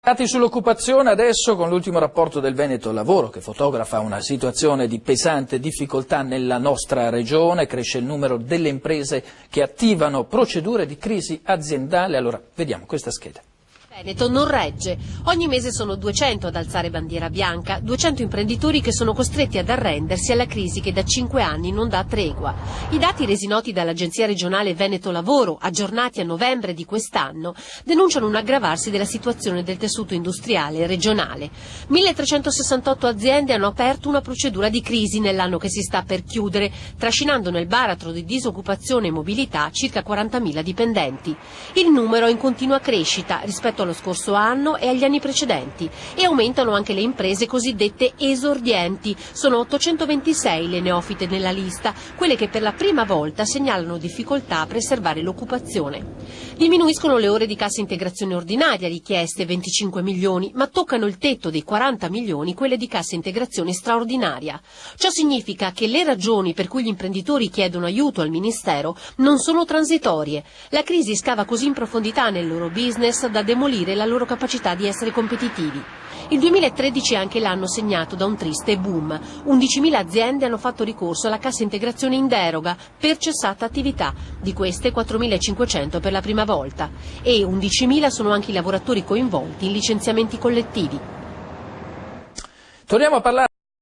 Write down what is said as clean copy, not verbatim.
Dati sull'occupazione adesso con l'ultimo rapporto del Veneto Lavoro che fotografa una situazione di pesante difficoltà nella nostra regione, cresce il numero delle imprese che attivano procedure di crisi aziendale. Allora vediamo questa scheda. Veneto non regge. Ogni mese sono 200 ad alzare bandiera bianca, 200 imprenditori che sono costretti ad arrendersi alla crisi che da 5 anni non dà tregua. I dati resi noti dall'Agenzia regionale Veneto Lavoro, aggiornati a novembre di quest'anno, denunciano un aggravarsi della situazione del tessuto industriale regionale. 1368 aziende hanno aperto una procedura di crisi nell'anno che si sta per chiudere, trascinando nel baratro di disoccupazione e mobilità circa 40.000 dipendenti. Il numero è in continua crescita rispetto allo scorso anno e agli anni precedenti e aumentano anche le imprese cosiddette esordienti. Sono 826 le neofite nella lista, quelle che per la prima volta segnalano difficoltà a preservare l'occupazione. Diminuiscono le ore di cassa integrazione ordinaria richieste, 25 milioni, ma toccano il tetto dei 40 milioni quelle di cassa integrazione straordinaria. Ciò significa che le ragioni per cui gli imprenditori chiedono aiuto al Ministero non sono transitorie. La crisi scava così in profondità nel loro business da demolire la loro capacità di essere competitivi. Il 2013 è anche l'anno segnato da un triste boom. 11.000 aziende hanno fatto ricorso alla cassa integrazione in deroga per cessata attività, di queste 4.500 per la prima volta, e 11.000 sono anche i lavoratori coinvolti in licenziamenti collettivi. Torniamo a parlare